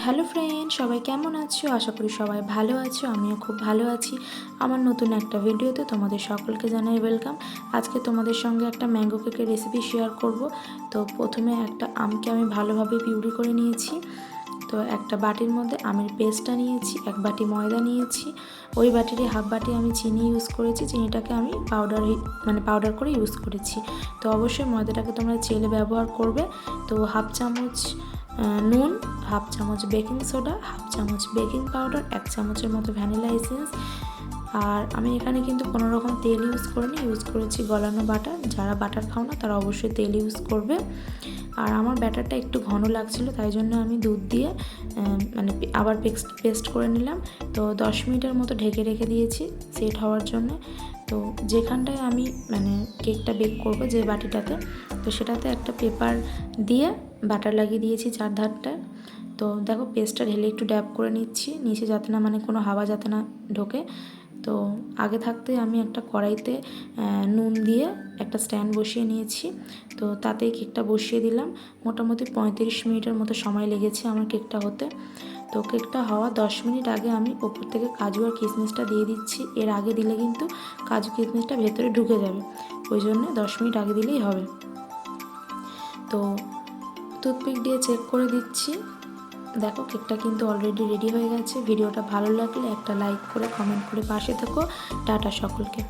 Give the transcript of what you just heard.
Hello friend, সবাই কেমন আছো? আশা করি সবাই ভালো আছো। আমিও খুব ভালো আছি। আমার নতুন একটা ভিডিওতে তোমাদের সকলকে জানাই ওয়েলকাম। আজকে তোমাদের সঙ্গে একটা ম্যাঙ্গো কেকের রেসিপি শেয়ার করব। তো প্রথমে একটা আমকে আমি ভালোভাবে পিউরি করে নিয়েছি। তো একটা বাটির মধ্যে আমের পেস্টটা নিয়েছি, এক বাটি ময়দা নিয়েছি, ওই বাটিরই হাফ বাটি আমি চিনি ইউজ করেছি। চিনিটাকে আমি পাউডার করে ইউজ করেছি। তো অবশ্যই ময়দাটাকে তোমরা চেলে ব্যবহার করবে। তো হাফ চামচ নুন, হাফ চামচ বেকিং সোডা, হাফ চামচ বেকিং পাউডার, এক চামচের মতো ভ্যানিলা এসেন্স। আর আমি এখানে কিন্তু কোনো রকম তেল ইউজ করিনি, ইউজ করেছি গলানো বাটার। যারা বাটার খাও না তারা অবশ্যই তেল ইউজ করবে। আর আমার ব্যাটারটা একটু ঘন লাগছিলো, তাই জন্য আমি দুধ দিয়ে আবার পেস্ট করে নিলাম। তো 10 মিনিটের মতো ঢেকে রেখে দিয়েছি সেট হওয়ার জন্য। তো যেখানটায় আমি কেকটা বেক করবো, যে বাটিটাতে, তো সেটাতে একটা পেপার দিয়ে বাটার লাগিয়ে দিয়েছি চারধারটায়। তো দেখো পেস্টটা ঢেলে একটু ড্যাব করে নিচ্ছি নিচে, যাতে না কোনো হাওয়া যাতে না ঢোকে। তো আগে থাকতে আমি একটা কড়াইতে নুন দিয়ে একটা স্ট্যান্ড বসিয়ে নিয়েছি। তো তাতেই কেকটা বসিয়ে দিলাম। মোটামুটি 35 মিনিটের মতো সময় লেগেছে আমার কেকটা হতে। তো কেকটা হওয়া 10 মিনিট আগে আমি ওপর থেকে কাজু আর কিশমিশটা দিয়ে দিচ্ছি। এর আগে দিলে কিন্তু কাজু কিশমিশটা ভেতরে ঢুকে যাবে, ওই জন্য 10 মিনিট আগে দিলেই হবে। তো টুথপিক দিয়ে চেক করে দিচ্ছি। দেখো কেকটা কিন্তু অলরেডি রেডি হয়ে গেছে। ভিডিওটা ভালো লাগলে একটা লাইক করে কমেন্ট করে পাশে থেকো। টাটা সকলকে।